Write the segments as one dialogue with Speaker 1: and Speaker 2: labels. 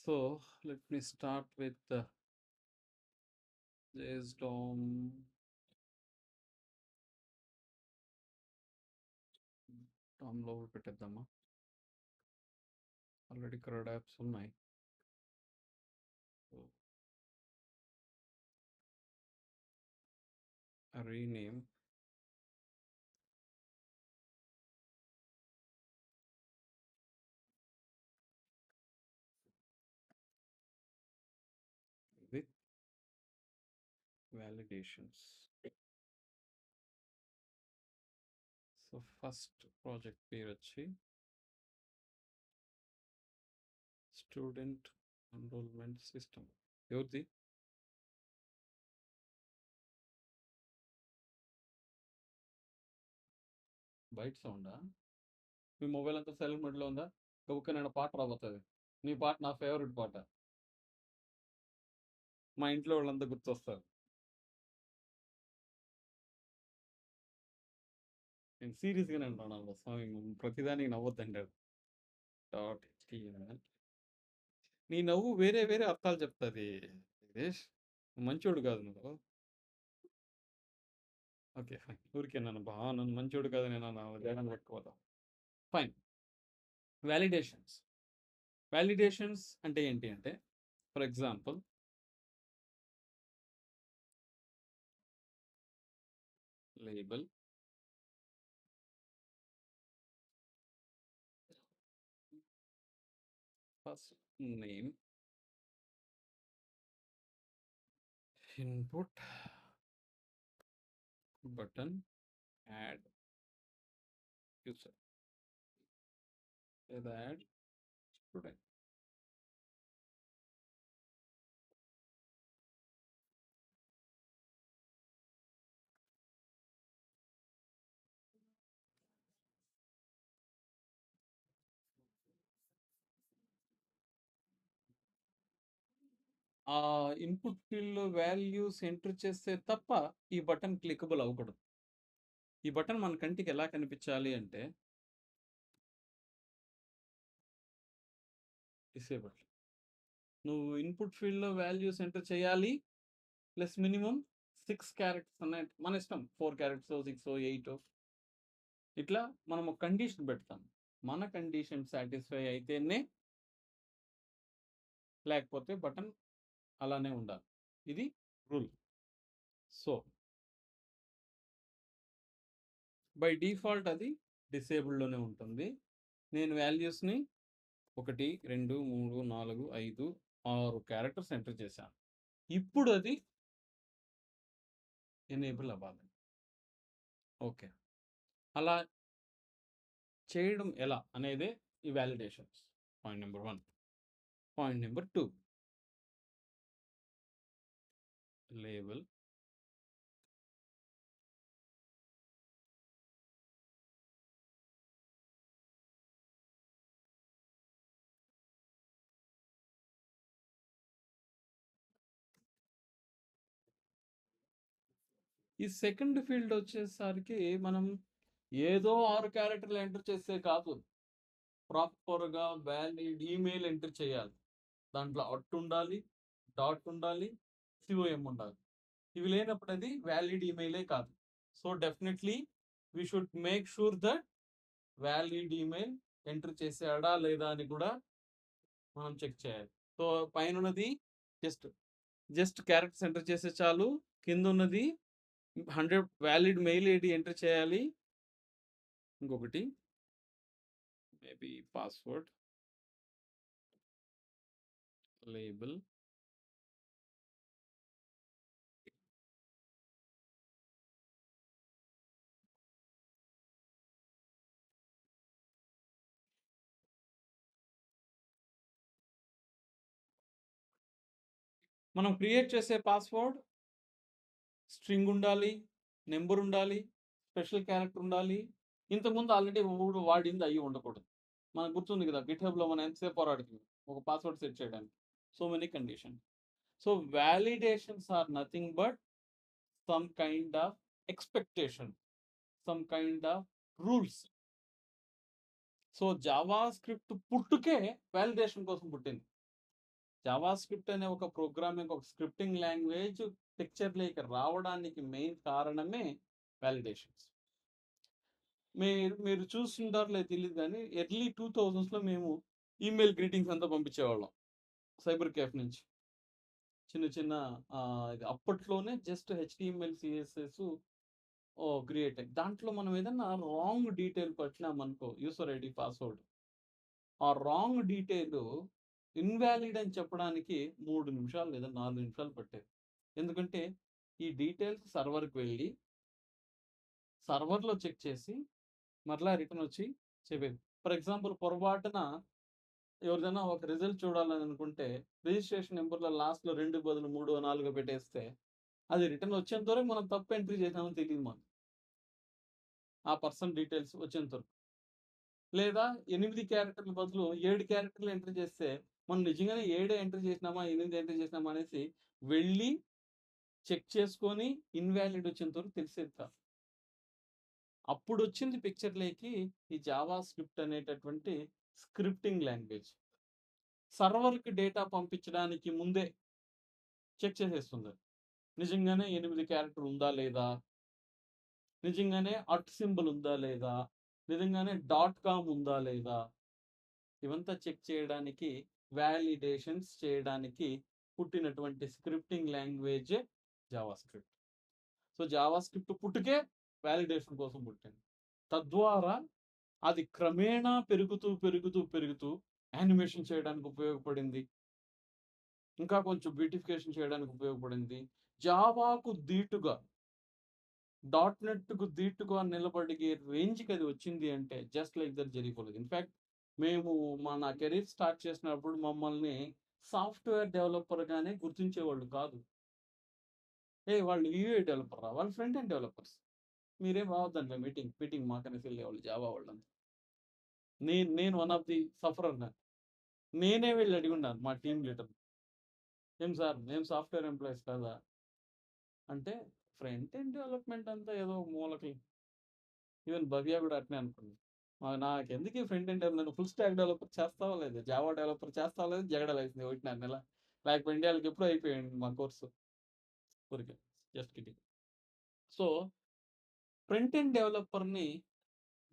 Speaker 1: So let me start with JSDOM DOM లో పెట్టేద్దామా? Already CRUD apps ఉన్నాయి. So rename with validations. So first project పేరు వచ్చి student enrolment system. ఎవరిది? బయట సౌండా? మీ mobile అంతా సైలెంట్ మోడ్లో ఉందా? గబుక్క నేను పాట రాబోతుంది. నీ పాట నా ఫేవరెట్ పాట. మా ఇంట్లో వాళ్ళంతా గుర్తొస్తారు. నేను సీరియస్గానే ఉంటాను. స్వామి ప్రతిదానికి నవ్వొద్దంటాడు. .html. నీ నవ్వు వేరే వేరే అర్థాలు చెప్తుంది దినేష్. మంచోడు కాదు నువ్వు. Okay fine. ఊరికే నన్ను నన్ను మంచోడు కాదు నేను జగన్ పెట్టుకోవద్దాం. ఫైన్. వ్యాలిడేషన్స్. వ్యాలిడేషన్స్ అంటే ఏంటి అంటే, for example label first name input button add user లేదా యాడ్ స్టూడెంట్. ఆ ఇన్పుట్ ఫీల్డ్లో వాల్యూస్ ఎంటర్ చేస్తే తప్ప ఈ బటన్ క్లికబుల్ అవ్వకూడదు. ఈ బటన్ మన కంటికి ఎలా కనిపించాలి అంటే డిసేబుల్. నువ్వు ఇన్పుట్ ఫీల్డ్లో వాల్యూస్ ఎంటర్ చేయాలి, ప్లస్ మినిమం 6 క్యారెక్టర్స్ ఉన్నాయి. మన ఇష్టం, 4 క్యారెక్టర్స్ 6 8 ఇట్లా మనం ఒక కండిషన్ పెడతాం. మన కండిషన్ సాటిస్ఫై అయితేనే, లేకపోతే బటన్ అలానే ఉండాలి. ఇది రూల్. సో బై డిఫాల్ట్ అది డిసేబుల్డ్లోనే ఉంటుంది. నేను వాల్యూస్ని 1 2 3 4 5 6 క్యారెక్టర్స్ ఎంటర్ చేశాను. ఇప్పుడు అది ఎనేబుల్ అవ్వాలి. ఓకే, అలా చేయడం ఎలా అనేదే ఈ validations. Point number 1. Point number 2, label ఈ సెకండ్ ఫీల్డ్ వచ్చేసరికి మనం ఏదో 6 క్యారెక్టర్లు ఎంటర్ చేస్తే కాదు, ప్రాపర్గా వ్యాలిడ్ ఈమెయిల్ ఎంటర్ చేయాలి. దాంట్లో అట్ ఉండాలి, డాట్ ఉండాలి, సిఓఎం ఉండాలి. ఇవి లేనప్పుడు అది వ్యాలిడ్ ఈమెయిలే కాదు. So definitely we should make sure that valid email enter చేసాడా లేదా అని కూడా మనం చెక్ చేయాలి. సో పైన ఉన్నది జస్ట్ క్యారెక్టర్స్ ఎంటర్ చేస్తే చాలు. కింద ఉన్నది 100 వ్యాలిడ్ మెయిల్ ఐడి ఎంటర్ చేయాలి. ఇంకొకటి మేబీ పాస్వర్డ్, లేబుల్, మనం క్రియేట్ చేసే పాస్వర్డ్ స్ట్రింగ్ ఉండాలి, నెంబర్ ఉండాలి, స్పెషల్ క్యారెక్టర్ ఉండాలి. ఇంతకుముందు ఆల్రెడీ వాడింది అయ్యి ఉండకూడదు. మనకు గుర్తుంది కదా, గిట్హబ్లో మనం ఎంతసేపు పోరాడుతుంది ఒక పాస్వర్డ్ సెట్ చేయడానికి. So many condition. So validations are nothing but some kind of expectation, some kind of rules. So JavaScript పుట్టుకే వ్యాలిడేషన్ కోసం పుట్టింది. జావాస్క్రిప్ట్ అనే ఒక ప్రోగ్రామింగ్, ఒక స్క్రిప్టింగ్ లాంగ్వేజ్ పిక్చర్‌లోకి రావడానికి మెయిన్ కారణమే వాలిడేషన్స్. మీరు మీరు చూసుంటారో లేదో తెలీదు గానీ, ఎర్లీ 2000స్‌లో మేము ఈమెయిల్ గ్రీటింగ్స్ అంతా పంపించేవాళ్ళం సైబర్ కేఫ్ నుంచి. చిన్న చిన్న ఇది అప్పట్లోనే జస్ట్ హెచ్‌టీఎంఎల్, సీఎస్ఎస్ క్రియేట్ అయ్యింది. దాంట్లో మనం ఏదన్నా రాంగ్ డీటెయిల్ కొట్టినామనుకో, యూజర్ ఐడీ, పాస్వర్డ్, ఆ రాంగ్ డీటెయిల్ ఇన్వాలిడ్ అని చెప్పడానికి 3 నిమిషాలు లేదా 4 నిమిషాలు పట్టేది. ఎందుకంటే ఈ డీటెయిల్స్ సర్వర్‌కి వెళ్ళి, సర్వర్‌లో చెక్ చేసి, మరలా రిటర్న్ వచ్చి చెప్పేది. ఫర్ ఎగ్జాంపుల్ పొరపాటున ఎవరిదైనా ఒక రిజల్ట్ చూడాలని అనుకుంటే, రిజిస్ట్రేషన్ నంబర్‌లో లాస్ట్‌లో 2 బదులు 3, 4 పెట్టేస్తే, అది రిటర్న్ వచ్చేంత వరకు మనం తప్పు ఎంట్రీ చేసామని తెలీదు మనకు. ఆ పర్సన్ డీటెయిల్స్ వచ్చేంత వరకు. లేదా 8 క్యారెక్టర్ల బదులు 7 క్యారెక్టర్లు ఎంటర్ చేస్తే, మనం నిజంగానే 7 ఎంటర్ చేసినామా, 8 ఎంటర్ చేసినామా అనేసి వెళ్ళి చెక్ చేసుకొని ఇన్వాలిడ్ వచ్చేంత వరకు తెలిసేది కాదు. అప్పుడొచ్చింది పిక్చర్‌లోకి ఈ జావా స్క్రిప్ట్ అనేటటువంటి స్క్రిప్టింగ్ లాంగ్వేజ్. సర్వర్‌కి డేటా పంపించడానికి ముందే చెక్ చేసేస్తుంది. నిజంగానే 8 క్యారెక్టర్ ఉందా లేదా? నిజంగానే సింబల్ ఉందా లేదా? నిజంగానే .com ఉందా లేదా? ఇవంతా చెక్ చేయడానికి, వాలిడేషన్స్ చేయడానికి పుట్టినటువంటి స్క్రిప్టింగ్ లాంగ్వేజే జావాస్క్రిప్ట్. సో, జావాస్క్రిప్ట్ పుట్టుకే వాలిడేషన్ కోసం పుట్టింది. తద్వారా అది క్రమేణా పెరుగుతూ యానిమేషన్ చేయడానికి ఉపయోగపడింది. ఇంకా కొంచెం బ్యూటిఫికేషన్ చేయడానికి ఉపయోగపడింది. జావాకు ధీటుగా, .NET‌కు ధీటుగా నిలబడిగే రేంజ్‌కి అది వచ్చింది అంటే జస్ట్ లైక్ దట్ జరిగిపోలేదు. ఇన్‌ఫాక్ట్ మేము నా కెరీర్ స్టార్ట్ చేసినప్పుడు మమ్మల్ని సాఫ్ట్‌వేర్ డెవలపర్‌గానే గుర్తించేవాళ్ళు కాదు. వాళ్ళు యూఐ డెవలపర్‌రా, వాళ్ళు ఫ్రంట్ ఎండ్ డెవలపర్స్. మీరేం రావద్దండి మీటింగ్ మాకనేసి వెళ్ళేవాళ్ళు జావా వాళ్ళంతా. నేను వన్ ఆఫ్ ది సఫరర్‌ని. నేనే వెళ్లి అడిగుండాను మా టీమ్ లీడర్‌ని. "ఏం సార్ మేము సాఫ్ట్‌వేర్ ఎంప్లాయీస్ కాదా?" అంటే ఫ్రంట్ ఎండ్ డెవలప్‌మెంట్ అంతా ఏదో మూలకి. ఈవెన్ భవ్య కూడా అట్నే అనుకుంది. నాకెందుకు ఈ front end development, full stack developer చేస్తావా లేదా? జావా డెవలపర్ చేస్తావా లేదా? జగడాలేసింది 1.5 నెల. లేకపోయింటే ఆళ్ళకి ఎప్పుడో అయిపోయింది మా కోర్సు. ఊరికే just kidding. So, front end డెవలపర్‌ని,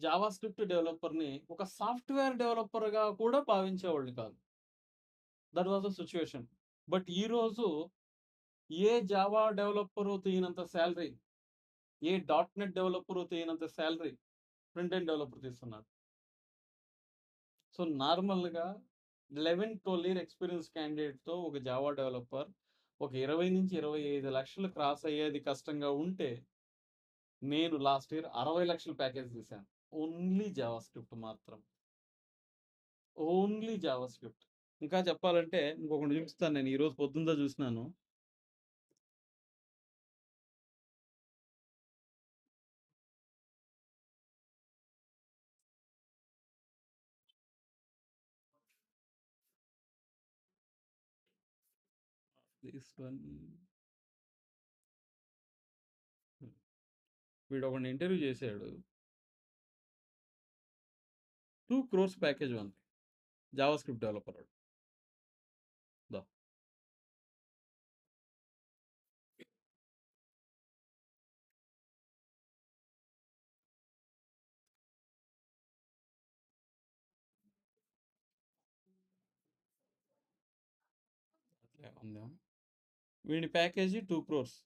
Speaker 1: జావా స్క్రిప్ట్ డెవలపర్‌ని ఒక సాఫ్ట్‌వేర్ డెవలపర్‌గా కూడా భావించేవాళ్ళు కాదు. That was the situation. But ఈరోజు ఏ జావా డెవలపరు తీయనంత సాలరీ, ఏ .NET డెవలపరు తీయనంత సాలరీ ఫ్రంట్ ఎండ్ డెవలపర్ తీస్తున్నారు. సో, నార్మల్‌గా 11-12 ఇయర్ ఎక్స్‌పీరియన్స్ క్యాండిడేట్‌తో ఒక జావా డెవలపర్ ఒక 20-25 లక్షలు క్రాస్ అయ్యేది కష్టంగా ఉంటే, నేను లాస్ట్ ఇయర్ 60 లక్షల ప్యాకేజ్ తీశాను. ఓన్లీ జావా స్క్రిప్ట్ మాత్రం. Only Java script. ఇంకా చెప్పాలంటే ఇంకొకటి చూపిస్తాను, నేను ఈరోజు పొద్దున్నదా చూసినాను. This one. వీడొకడిని ఇంటర్వ్యూ చేశాడు. 2 క్రోర్స్ ప్యాకేజ్ ఉంది. జావా స్క్రిప్ట్ డెవలపర్ వాడు. దా. అట్లే ఉందా? వీడి package 2 crores.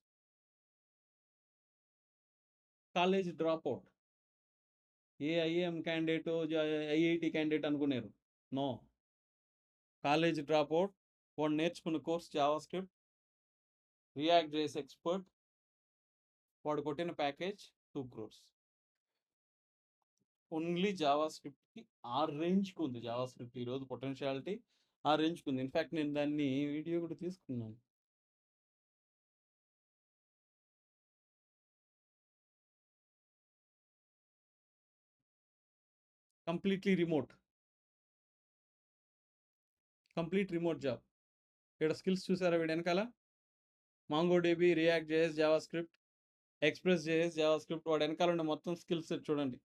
Speaker 1: College drop out. A IIM candidate, IIT candidate అనుకున్నారు. నో. College drop out. వాడు నేర్చుకున్న course JavaScript, React JS expert. వాడు కొట్టిన ప్యాకేజ్ 2 క్రోర్స్. ఓన్లీ జావా స్క్రిప్ట్‌కి ఆ రేంజ్‌కి ఉంది జావా స్క్రిప్ట్ ఈరోజు పొటెన్షియాలిటీ ఆ రేంజ్‌కి ఉంది. ఇన్‌ఫాక్ట్ నేను దాన్ని వీడియో కూడా తీసుకున్నాను. Completely remote. Complete remote job. ఇక్కడ స్కిల్స్ చూసారా వీడు వెనకాల? MongoDB, react JS, Java script, express JS, Java script. వాడు వెనకాల ఉండే మొత్తం స్కిల్స్ చూడండి.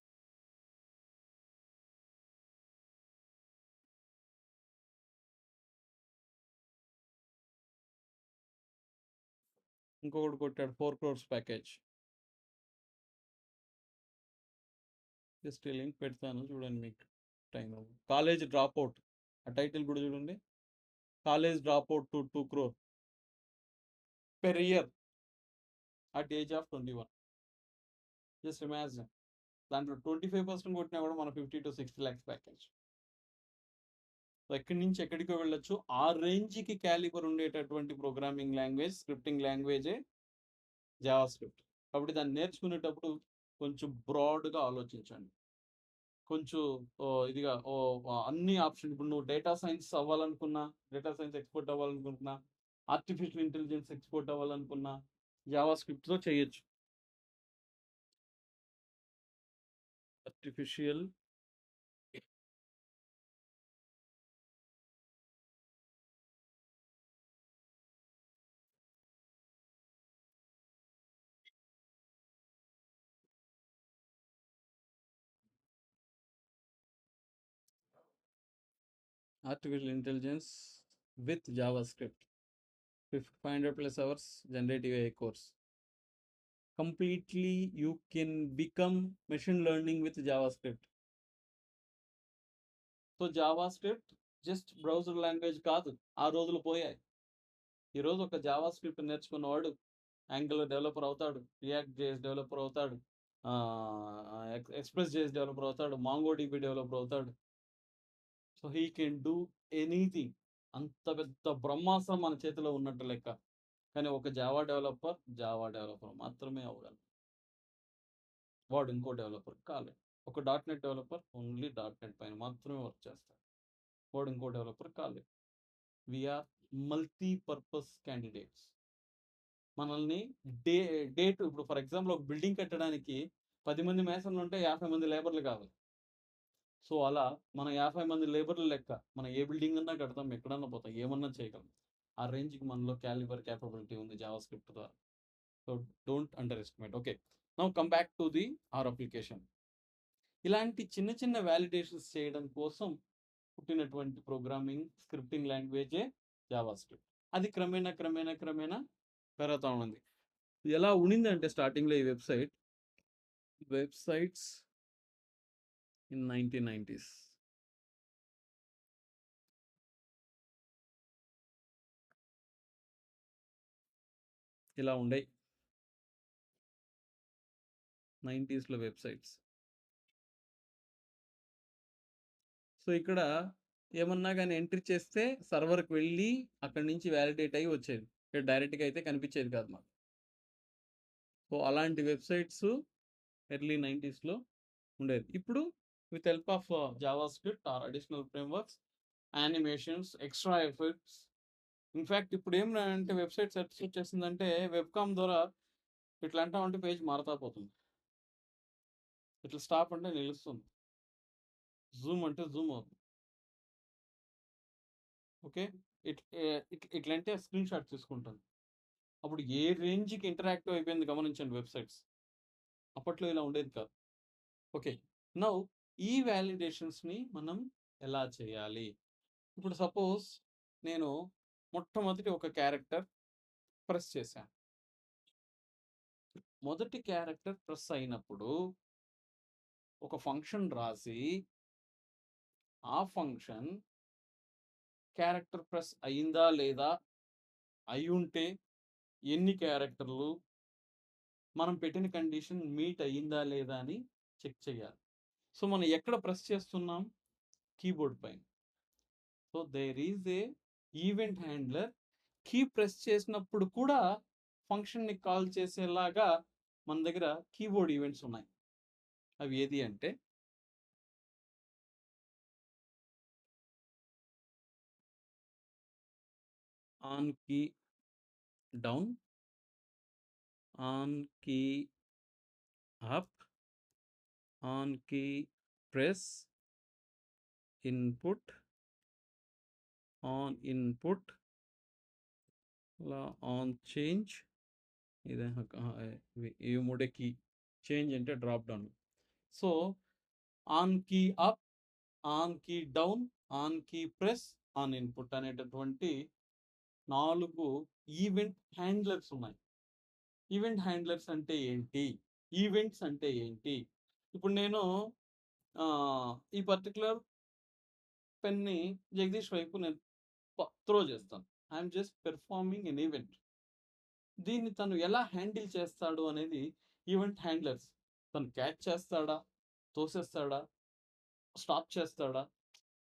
Speaker 1: ఇంకొకటి కొట్టాడు 4 crores ప్యాకేజ్. జస్ట్ ఈ లింక్ పెడతాను చూడండి మీకు టైం. కాలేజ్ డ్రాప్ అవుట్, ఆ టైటిల్ కూడా చూడండి. College drop out to 2 crore per year at age of 21. Just imagine, దాంట్లో 25% కొట్టినా కూడా మన 50 to 60 lakhs ప్యాకేజ్. ఎక్కడి నుంచి ఎక్కడికో వెళ్ళొచ్చు. ఆ రేంజ్కి క్యాలిబర్ ఉండేటటువంటి ప్రోగ్రామింగ్ లాంగ్వేజ్, స్క్రిప్టింగ్ లాంగ్వేజే జావా స్క్రిప్ట్. కాబట్టి దాన్ని నేర్చుకునేటప్పుడు కొంచెం బ్రాడ్గా ఆలోచించండి. కొంచెం ఇదిగా అన్ని ఆప్షన్, ఇప్పుడు నువ్వు డేటా సైన్స్ అవ్వాలనుకున్నా, డేటా సైన్స్ ఎక్స్పర్ట్ అవ్వాలనుకుంటున్నా, ఆర్టిఫిషియల్ ఇంటెలిజెన్స్ ఎక్స్పర్ట్ అవ్వాలనుకున్నా జావా స్క్రిప్ట్తో చేయొచ్చు. Artificial intelligence with JavaScript, 500+ hours generative AI course. Completely you can become machine learning with JavaScript. So Java script just browser language కాదు, ఆ రోజులు పోయాయి. ఈరోజు ఒక జావా స్క్రిప్ట్ నేర్చుకున్నవాడు యాంగులర్ డెవలపర్ అవుతాడు, రియాక్ట్ జేఎస్ డెవలపర్ అవుతాడు, ఎక్స్ప్రెస్ జేఎస్ డెవలపర్ అవుతాడు, MongoDB developer అవుతాడు. So he can do anything. అంత పెద్ద బ్రహ్మాస్త్రం మన చేతిలో ఉన్నట్టు లెక్క. కానీ ఒక జావా డెవలపర్ మాత్రమే అవ్వగలరు. వాడు ఇంకో డెవలపర్ కాలేదు. ఒక .NET డెవలపర్ ఓన్లీ .NET పైన మాత్రమే వర్క్ చేస్తాడు. వాడు ఇంకో డెవలపర్ కాలేదు. We're multipurpose candidates. మనల్ని డేట్ ఇప్పుడు ఫర్ ఎగ్జాంపుల్ ఒక బిల్డింగ్ కట్టడానికి 10 మంది మేసన్లు ఉంటే 50 మంది లేబర్లు కావాలి. సో అలా మనం 50 మంది లేబర్లు లెక్క మనం ఏ బిల్డింగ్ అన్నా కడతాం, ఎక్కడన్నా పోతాం, ఏమన్నా చేయగలం. ఆ రేంజ్కి మనలో క్యాలిబర్ క్యాపబిలిటీ ఉంది జావా స్క్రిప్ట్ ద్వారా. So don't under estimate. Okay, now come back to the or application. ఇలాంటి చిన్న చిన్న వ్యాలిడేషన్స్ చేయడం కోసం పుట్టినటువంటి ప్రోగ్రామింగ్ స్క్రిప్టింగ్ లాంగ్వేజే జావా స్క్రిప్ట్. అది క్రమేణా పెరుగుతూ ఉంది. ఎలా ఉండిందంటే స్టార్టింగ్లో ఈ వెబ్సైట్స్ ఇన్ 1990s ఇలా ఉండే 90sలో వెబ్సైట్స్. సో ఇక్కడ ఏమన్నా కానీ ఎంట్రీ చేస్తే సర్వర్కి వెళ్ళి అక్కడి నుంచి వ్యాలిడేట్ అయ్యి వచ్చేది, ఇక్కడ డైరెక్ట్గా అయితే కనిపించేది కాదు మాకు. సో అలాంటి వెబ్సైట్స్ ఎర్లీ 90sలో ఉండేది. ఇప్పుడు with help of Java script or additional frameworks, animations, extra effects. In fact ఇప్పుడు ఏమంటే వెబ్సైట్ సెర్చ్ వచ్చేసిందంటే వెబ్కామ్ ద్వారా ఇట్లా అంటామంటే పేజ్ మారుతా పోతుంది, ఇట్లా స్టాప్ అంటే నిలుస్తుంది, జూమ్ అంటే జూమ్ అవుతుంది. ఓకే, ఇట్లంటే స్క్రీన్ షాట్ తీసుకుంటుంది. అప్పుడు ఏ రేంజ్కి ఇంటరాక్టివ్ అయిపోయింది గమనించండి వెబ్సైట్స్. అప్పట్లో ఇలా ఉండేది కాదు. ఓకే, నౌ ఈ వ్యాలిడేషన్స్ని మనం ఎలా చేయాలి? ఇప్పుడు సపోజ్ నేను మొట్టమొదటి ఒక క్యారెక్టర్ ప్రెస్ చేశాను. మొదటి క్యారెక్టర్ ప్రెస్ అయినప్పుడు ఒక ఫంక్షన్ రాసి ఆ ఫంక్షన్ క్యారెక్టర్ ప్రెస్ అయిందా లేదా, అయి ఉంటే ఎన్ని క్యారెక్టర్లు, మనం పెట్టిన కండిషన్ మీట్ అయ్యిందా లేదా అని చెక్ చేయాలి. సో మనం ఎక్కడ ప్రెస్ చేస్తున్నాం? కీబోర్డ్ పైన. So there is a event handler. Key press చేసినప్పుడు కూడా ఫంక్షన్ని కాల్ చేసేలాగా మన దగ్గర కీబోర్డ్ ఈవెంట్స్ ఉన్నాయి. అవి ఏది అంటే on key down, on key up, on key press, input, on input, on change. ఈ మూడే కీ. చేంజ్ అంటే drop down. So on key up, on key down, on key press, on input అనేటటువంటి 4 event handlers ఉన్నాయి. Event handlers అంటే ఏంటి? Events అంటే ఏంటి? ఇప్పుడు నేను ఈ పర్టిక్యులర్ పెన్‌ని జగదీష్ వైపు నేను త్రో చేస్తాను. I'm just performing N event. దీన్ని తను ఎలా హ్యాండిల్ చేస్తాడు అనేది ఈవెంట్ హ్యాండ్లర్స్. తను క్యాచ్ చేస్తాడా? తోసేస్తాడా? స్టాప్ చేస్తాడా?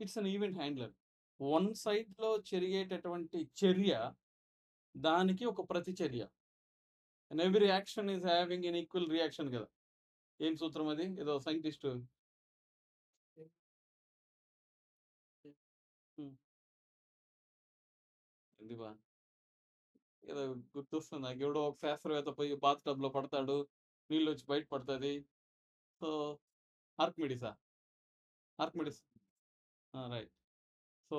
Speaker 1: It's an event handler. One సైడ్‌లో జరిగేటటువంటి చర్య, దానికి ఒక ప్రతిచర్య. And every action is having an equal reaction కదా! ఏం సూత్రం అది? ఏదో సైంటిస్టు హ్మ్. ఇది బా ఏదో గుర్తొస్తుంది నాకు. ఎవడో ఒక శాస్త్రవేత్త పోయి బాత్ టబ్‌లో పడతాడు. నీళ్ళొచ్చి బయట పడతది. సో, ఆర్కిమిడీసా? Archimedes. Right. So,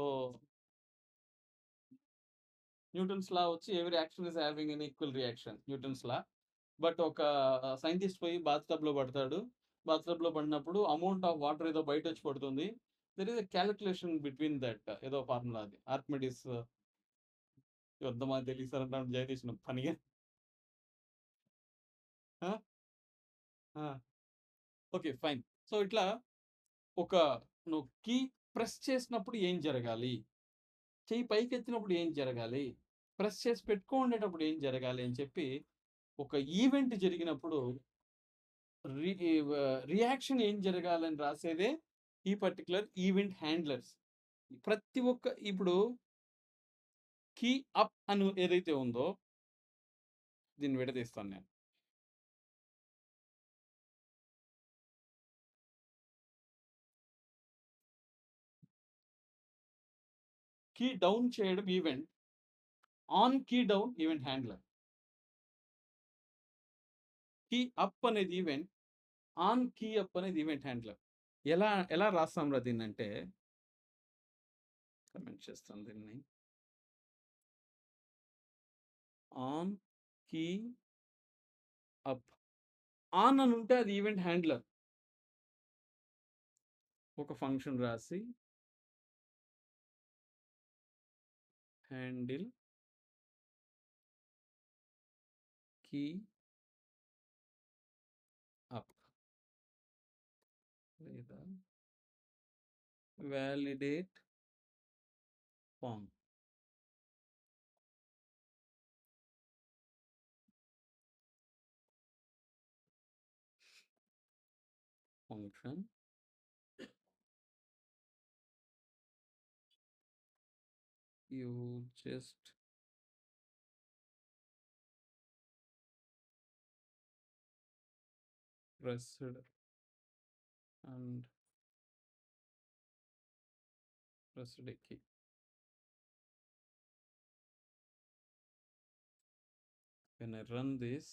Speaker 1: Newton's law వచ్చి every action is having an equal reaction. Newton's law. But ఒక సైంటిస్ట్ పోయి బాత్ టబ్‌లో పడతాడు. బాత్ టబ్‌లో పడినప్పుడు అమౌంట్ ఆఫ్ వాటర్ ఏదో బయటొచ్చి పడుతుంది. There is a calculation between that ఏదో ఫార్ములా అది. ఆర్కిమిడీస్ యుద్ధమా తెలీదు సార్ అంటాడు జగదీష్ పనిగా. ఆ! ఆ! ఓకే. ఫైన్. సో, ఇట్లా ఒక నువ్వు కీ ప్రెస్ చేసినప్పుడు ఏం జరగాలి? చెయ్యి పైకెత్తినప్పుడు ఏం జరగాలి? ప్రెస్ చేసి పెట్టుకోండేటప్పుడు ఏం జరగాలి అని చెప్పి, ఒక ఈవెంట్ జరిగినప్పుడు రియాక్షన్ ఏం జరగాలని రాసేదే ఈ పర్టిక్యులర్ ఈవెంట్ హ్యాండ్లర్స్. ప్రతి ఒక్క ఇప్పుడు కీ అప్ అని ఏదైతే ఉందో దీన్ని విడదీస్తాను నేను. కీ డౌన్ చేయడం event. On key down event handler. Key up అనేది ఈవెంట్. ఆన్ కీ అప్ అనేది ఈవెంట్ హ్యాండ్లర్. ఎలా ఎలా రాస్తాంరా దీన్నంటే కమెంట్ చేస్తాను దీన్ని. On key up. ఆన్ అని ఉంటే అది ఈవెంట్ హ్యాండ్లర్. ఒక ఫంక్షన్ రాసి హ్యాండిల్ కీ అప్ లేదా validate form. Function you just pressed and pressed a key. When I run this,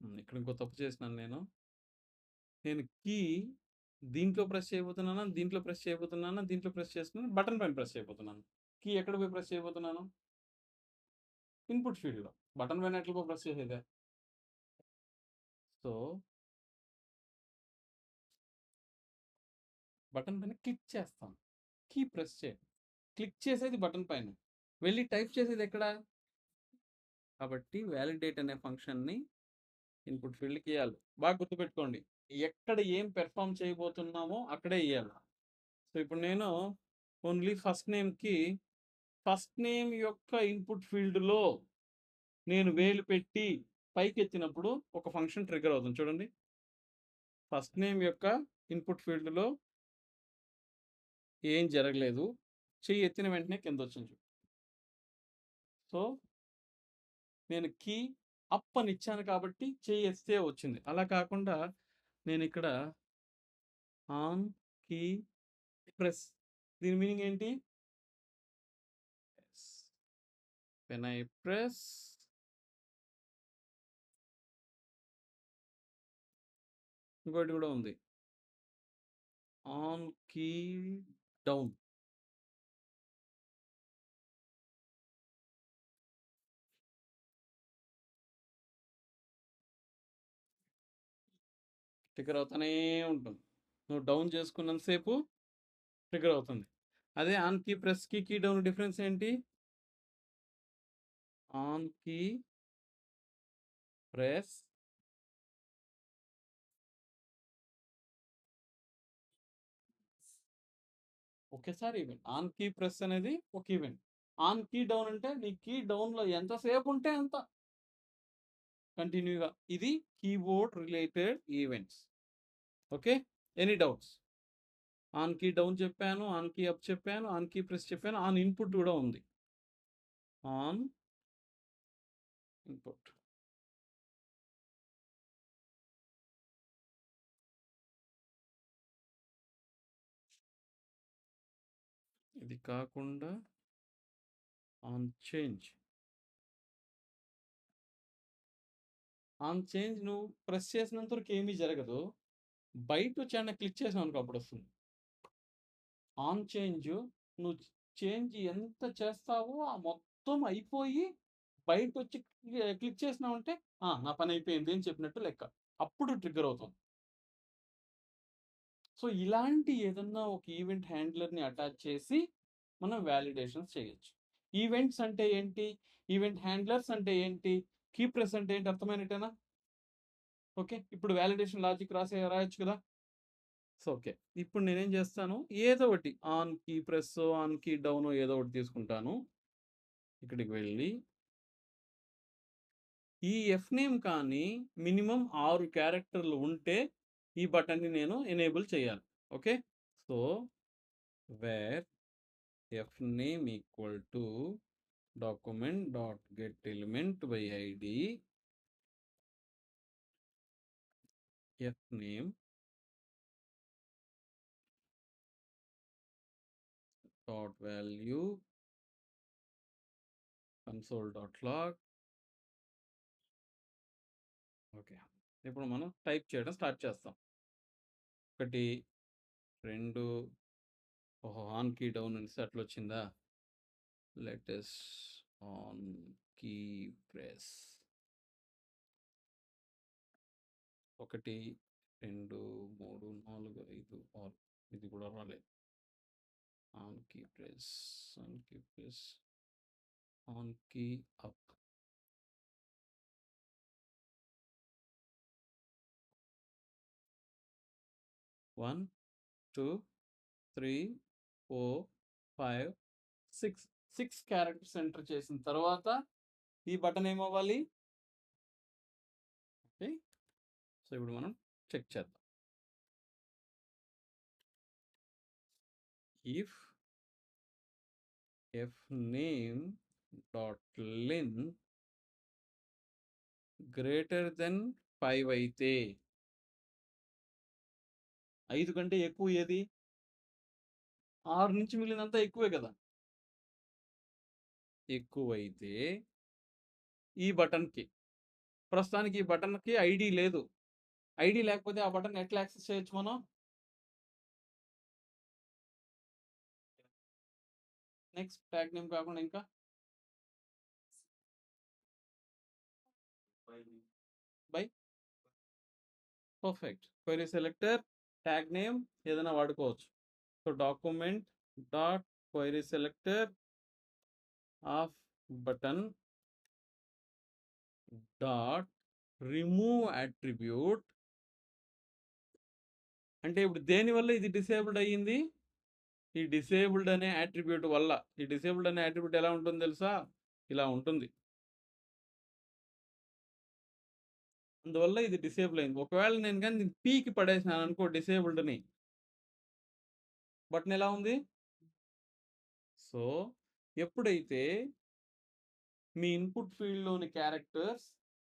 Speaker 1: ఇక్కడ ఇంకో తప్పు చేసినాను నేను. నేను కీ దీంట్లో ప్రెస్ చేయబోతున్నానా? దీంట్లో ప్రెస్ చేయబోతున్నానా? దీంట్లో ప్రెస్ చేస్తున్నాను. బటన్ పైన ప్రెస్ చేయబోతున్నాను. కీ ఎక్కడ పోయి ప్రెస్ చేయబోతున్నాను? ఇన్పుట్ ఫీల్డ్‌లో. బటన్ పైన ఎట్లా పోయి ప్రెస్ చేసేదే? సో, బటన్ పైన క్లిక్ చేస్తాను. కీ ప్రెస్ చేయండి. క్లిక్ చేసేది బటన్ పైన. వెళ్ళి టైప్ చేసేది ఎక్కడ? కాబట్టి వాలిడేట్ అనే ఫంక్షన్‌ని ఇన్పుట్ ఫీల్డ్‌కి ఇయ్యాలి. బాగా గుర్తుపెట్టుకోండి. ఎక్కడ ఏం పెర్ఫార్మ్ చేయబోతున్నామో అక్కడే ఇయ్యాలి. సో, ఇప్పుడు నేను ఓన్లీ ఫస్ట్ నేమ్‌కి ఫస్ట్ నేమ్ యొక్క ఇన్పుట్ ఫీల్డ్‌లో నేను వేలు పెట్టి పైకెత్తినప్పుడు ఒక ఫంక్షన్ ట్రిగ్గర్ అవుతుంది చూడండి. ఫస్ట్ నేమ్ యొక్క ఇన్పుట్ ఫీల్డ్‌లో ఏం జరగలేదు. చెయ్యి ఎత్తిన వెంటనే కిందొచ్చింది. సో, నేను కీ అప్ అని ఇచ్చాను కాబట్టి చెయ్యి ఎత్తితే వచ్చింది. అలా కాకుండా నేనిక్కడ ఆన్ కీ ప్రెస్. దీని మీనింగ్ ఏంటి? వెన్ ఐ ప్రెస్ ఇంకోటి కూడా ఉంది. On key down. ట్రిగ్గర్ అవుతూనే ఉంటుంది. నువ్వు డౌన్ చేసుకున్నంత సేపు ట్రిగ్గర్ అవుతుంది. అదే on key press key down difference ఏంటి? ఆన్ కీ ప్రెస్ ఒకేసారి ఈవెంట్. ఆన్ కీ ప్రెస్ అనేది ఒక ఈవెంట్. ఆన్ కీ డౌన్ అంటే నీ కీ డౌన్లో ఎంతసేపు ఉంటే అంత కంటిన్యూగా. ఇది keyboard related events. Okay, any doubts? On key down చెప్పాను, ఆన్ కీ అప్ చెప్పాను, ఆన్ కీ ప్రెస్ చెప్పాను, ఆన్ ఇన్పుట్ కూడా ఉంది. On input. ఇది కాకుండా ఆన్ చేంజ్. ఆన్ చేంజ్ నువ్వు ప్రెస్ చేసినంత వరకు ఏమీ జరగదు. బయట వచ్చి క్లిక్ చేసావు అనుకో అప్పుడు వస్తుంది. ఆన్ చేంజ్ నువ్వు చేంజ్ ఎంత చేస్తావో ఆ మొత్తం అయిపోయి బయటకు వచ్చి క్లిక్ చేసినావు అంటే నా పని అయిపోయింది అని చెప్పినట్టు లెక్క. అప్పుడు ట్రిగ్గర్ అవుతుంది. సో ఇలాంటి ఏదన్నా ఒక ఈవెంట్ హ్యాండ్లర్ని అటాచ్ చేసి మనం వ్యాలిడేషన్స్ చేయొచ్చు. ఈవెంట్స్ అంటే ఏంటి, ఈవెంట్ హ్యాండ్లర్స్ అంటే ఏంటి, కీ ప్రెస్ అంటే ఏంటి అర్థమైనట్టేనా? ఓకే, ఇప్పుడు వ్యాలిడేషన్ లాజిక్ రాయొచ్చు కదా. సో ఓకే, ఇప్పుడు నేనేం చేస్తాను, ఏదో ఒకటి on key press, on key down ఏదో ఒకటి తీసుకుంటాను. ఇక్కడికి వెళ్ళి ఈ ఎఫ్ నేమ్ కానీ మినిమం 6 క్యారెక్టర్లు ఉంటే ఈ బటన్ని నేను ఎనేబుల్ చేయాలి. Okay, so var F name equal to document dot get element by ID F name dot value console dot log. Okay, ఇప్పుడు మనం టైప్ చేయడం స్టార్ట్ చేస్తాం. 1 2 ఆన్ కీ డౌన్ అనేసి అట్లా వచ్చిందా. Let's on key press 1 2 3 4 5 6. ఇది కూడా రాలేదు. On key press, on key press, on key up. One 2 3 4 5 6 characters enter చేసిన తర్వాత ఈ బటన్ ఏమవ్వాలి? ఓకే, సో ఇప్పుడు మనం చెక్ చేద్దాం. If F name dot length greater than 5 అయితే, 5 కంటే ఎక్కువ ఏది? 6 నుంచి మిగిలినంతా ఎక్కువే కదా. ఎక్కువైతే ఈ బటన్కి, ప్రస్తుతానికి ఈ బటన్కి ఐడి లేదు. ఐడి లేకపోతే ఆ బటన్ ఎట్లా యాక్సెస్ చేయొచ్చు మనం? నెక్స్ట్ ట్యాగ్ నేమ్ కాకుండా ఇంకా by perfect query selector tag name ఏదైనా వాడుకోవచ్చు. So document dot query selector of button dot remove attribute. అంటే ఇప్పుడు దేనివల్ల ఇది డిసేబుల్డ్ అయ్యింది? ఈ డిసేబుల్డ్ అనే అట్రిబ్యూట్ వల్ల. ఈ డిసేబుల్డ్ అనే అట్రిబ్యూట్ ఎలా ఉంటుంది తెలుసా? ఇలా ఉంటుంది. అందువల్ల ఇది డిసేబుల్ అయింది. ఒకవేళ నేను కానీ పీకి పడేసినాను అనుకో డిసేబుల్డ్ని, బటన్ ఎలా ఉంది? సో ఎప్పుడైతే మీ ఇన్పుట్ ఫీల్డ్లోని క్యారెక్టర్స్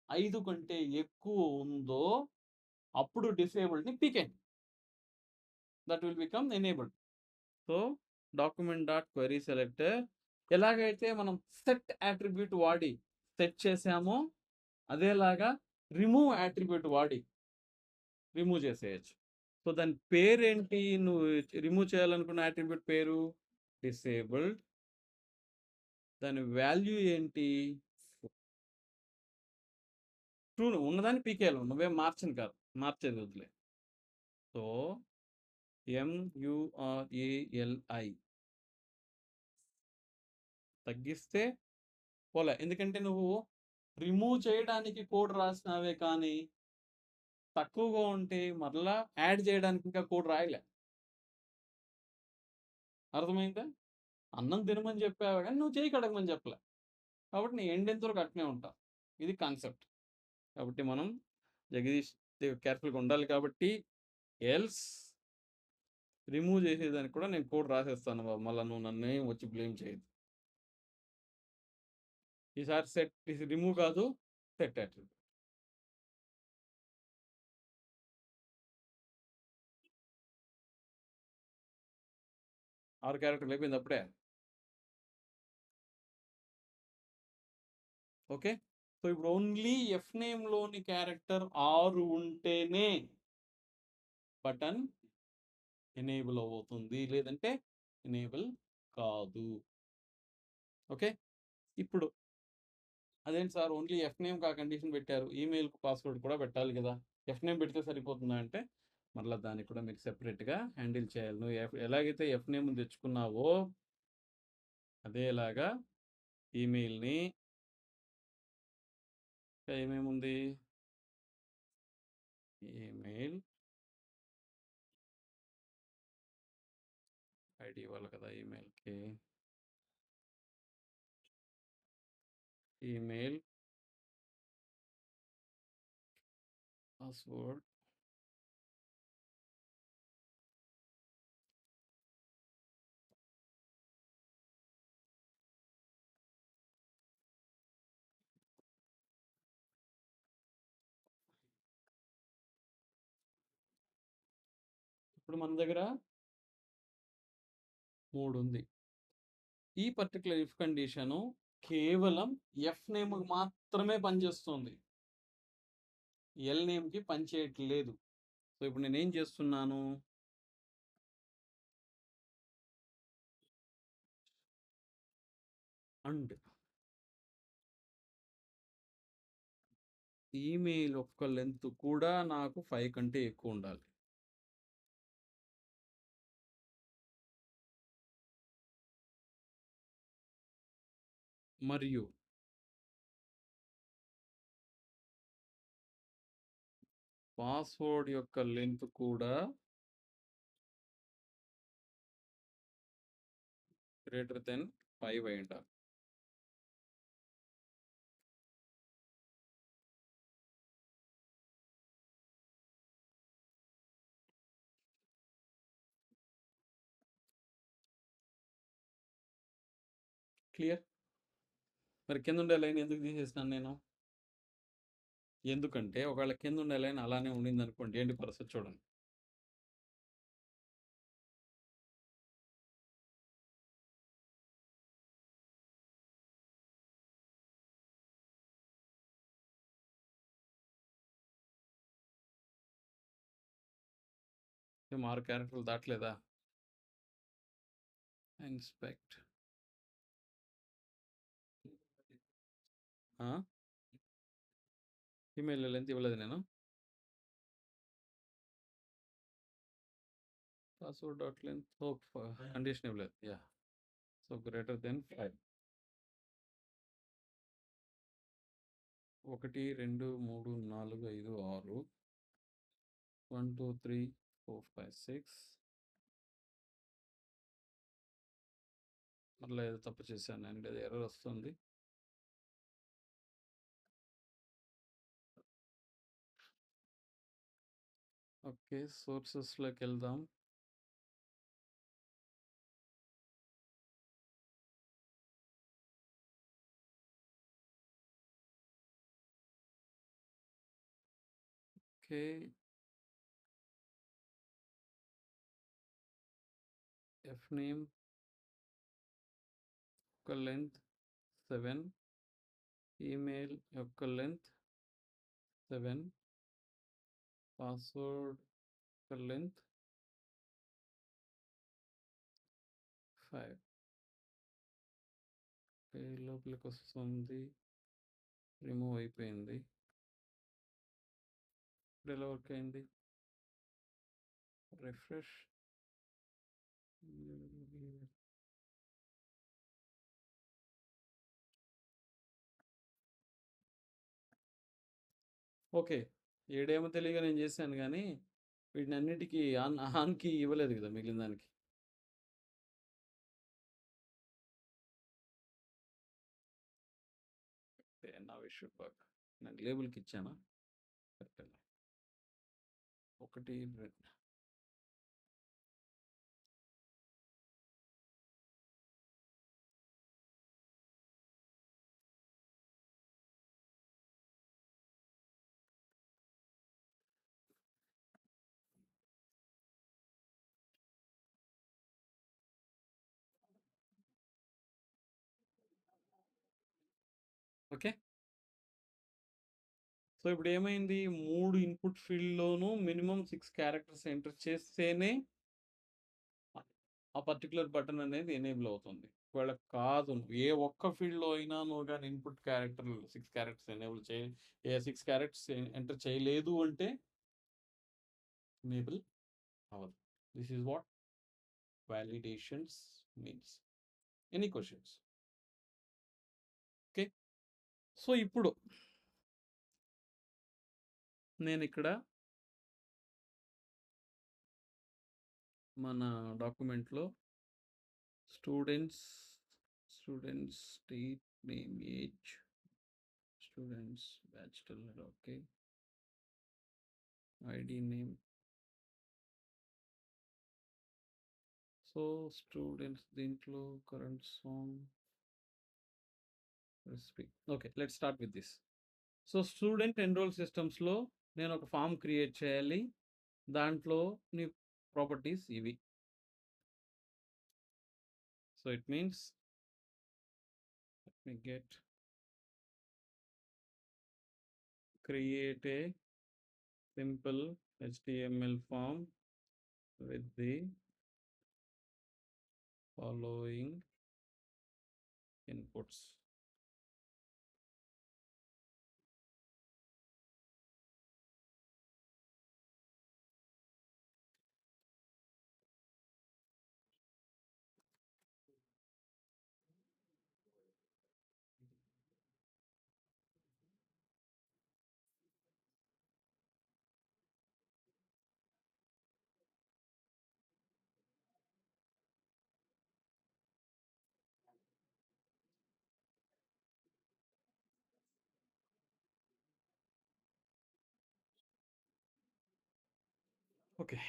Speaker 1: 5 కంటే ఎక్కువ ఉందో అప్పుడు డిసేబుల్డ్ని పీకేయండి. That will become enabled. So document dot query selector ఎలాగైతే మనం సెట్ అట్రిబ్యూట్ వాడి సెట్ చేసామో అదేలాగా రిమూవ్ అట్రిబ్యూట్ వాడి రిమూవ్ చేసేయచ్చు. సో దాని పేరేంటి? నువ్వు రిమూవ్ చేయాలనుకున్న అట్రిబ్యూట్ పేరు డిసేబుల్డ్. దాని వాల్యూ ఏంటి? ట్రూ. ఉన్నదాన్ని పీకేయాలి, నువ్వేం మార్చను కాదు, మార్చేది వదిలే. సో MURALI తగ్గిస్తే పోలే. ఎందుకంటే నువ్వు రిమూవ్ చేయడానికి కోడ్ రాసినావే కానీ తక్కువగా ఉంటే మరలా యాడ్ చేయడానికి ఇంకా కోడ్ రాయలే. అర్థమైందా? అన్నం తినమని చెప్పావు కానీ నువ్వు చేయి కడగమని చెప్పలే. కాబట్టి నీ ఎండ్ ఎంతవరకు అట్నే ఉంటా. ఇది కాన్సెప్ట్. కాబట్టి మనం జగదీష్ కేర్ఫుల్గా ఉండాలి. కాబట్టి ఎల్స్ రిమూవ్ చేసేదానికి కూడా నేను కోడ్ రాసేస్తాను బాబు. మళ్ళీ నువ్వు నన్ను ఏం వచ్చి బ్లేమ్ చేయదు. ఈసారి సెట్ రిమూవ్ కాదు, సెట్ అట్రిబ్యూట్. ఆరు క్యారెక్టర్లు అయిపోయింది అప్పుడే. ఓకే, సో ఇప్పుడు ఓన్లీ ఎఫ్ నేమ్లోని క్యారెక్టర్ 6 ఉంటేనే బటన్ ఎనేబుల్ అవుతుంది, లేదంటే ఎనేబుల్ కాదు. ఓకే, ఇప్పుడు అదేంటి సార్ ఓన్లీ ఎఫ్ నేమ్ కా కండిషన్ పెట్టారు, ఈమెయిల్కి పాస్వర్డ్ కూడా పెట్టాలి కదా, ఎఫ్ నేమ్ పెడితే సరిపోతుందా అంటే మళ్ళీ దానికి కూడా మీరు సెపరేట్గా హ్యాండిల్ చేయాలి. నువ్వు ఎలాగైతే ఎఫ్ నేమ్ తెచ్చుకున్నావో అదేలాగా ఈమెయిల్ని ఏమేముంది, ఈమెయిల్ ఐడి ఇవ్వాలి కదా, ఈమెయిల్కి ఈమెయిల్ పాస్వర్డ్ ఇప్పుడు మన దగ్గర 3 ఉంది. ఈ పర్టికులర్ ఇఫ్ కండిషను కేవలం ఎఫ్ నేమ్కి మాత్రమే పనిచేస్తుంది, ఎల్ నేమ్కి పనిచేయట్లేదు. సో ఇప్పుడు నేనేం చేస్తున్నాను, అండ్ ఈమెయిల్ యొక్క లెంత్ కూడా నాకు 5 కంటే ఎక్కువ ఉండాలి. మరియు పాస్వర్డ్ యొక్క లెంత్ కూడా గ్రేటర్ దెన్ 5 అయి ఉండాలి. క్లియర్? మరి కింద ఉండే లైన్ ఎందుకు తీసేసినాను నేను? ఎందుకంటే ఒకవేళ కింద ఉండే లైన్ అలానే ఉండింది అనుకోండి, ఏంటి పరిస్థితి చూడండి. మేము 6 క్యారెక్టర్లు దాటలేదా? ఇన్స్పెక్ట్ ఈమెయిల్ లెంత్ ఇవ్వలేదు నేను. పాస్వర్డ్ డాట్ లెంత్ కండిషన్ ఇవ్వలేదు. Yeah, so greater than 5. 1 2 3 4 5 6 1 2 3 4 5 6. మళ్ళీ ఏదో తప్పు చేశాను అండి, అది ఎర్రర్ వస్తుంది. ఓకే, సోర్సెస్లోకి వెళ్దాం. ఓకే, ఎఫ్ నేమ్ యొక్క లెంత్ 7, ఈమెయిల్ యొక్క లెంత్ 7, పాస్వర్డ్ యొక్క లెంత్ 5. లోపలికి వస్తుంది, రిమూవ్ అయిపోయింది. ఇప్పుడు ఎలా వర్క్ అయింది? రిఫ్రెష్. ఓకే. ఏడేమో తెలియక నేను చేశాను గానీ, వీటినన్నిటికి ఆన్ కీ ఇవ్వలేదు కదా మిగిలిన దానికి. Now it should work. నాకు లేబుల్‌కి ఇచ్చానా? కరెక్టేనా? 1, 2 ఓకే. సో, ఇప్పుడేమైంది 3 ఇన్‌పుట్ ఫీల్డ్‌లోనూ మినిమమ్ 6 క్యారెక్టర్స్ ఎంటర్ చేస్తేనే ఆ పర్టిక్యులర్ బటన్ అనేది ఎనేబుల్ అవుతుంది. ఒకవేళ కాదు ఏ ఒక్క ఫీల్డ్‌లో అయినా నువ్వు గాని ఇన్‌పుట్ క్యారెక్టర్‌లు 6 క్యారెక్టర్స్ ఎనేబుల్ 6 క్యారెక్టర్స్ ఎంటర్ చేయలేదు అంటే ఎనేబుల్ అవ్వదు. This is what validations means. Any questions? Okay. So, ఇప్పుడు నేనిక్కడ మన డాక్యుమెంట్‌లో students, students state name, age, students bachelor okay. ID name. So, students దీంట్లో current song recipe. Okay. Let's start with this. So, student enrol సిస్టమ్స్‌లో నేను ఒక form create చేయాలి. దాంట్లో నీ ప్రాపర్టీస్ ఇవి. So, it means let me get create a simple HTML form with the following inputs. Okay.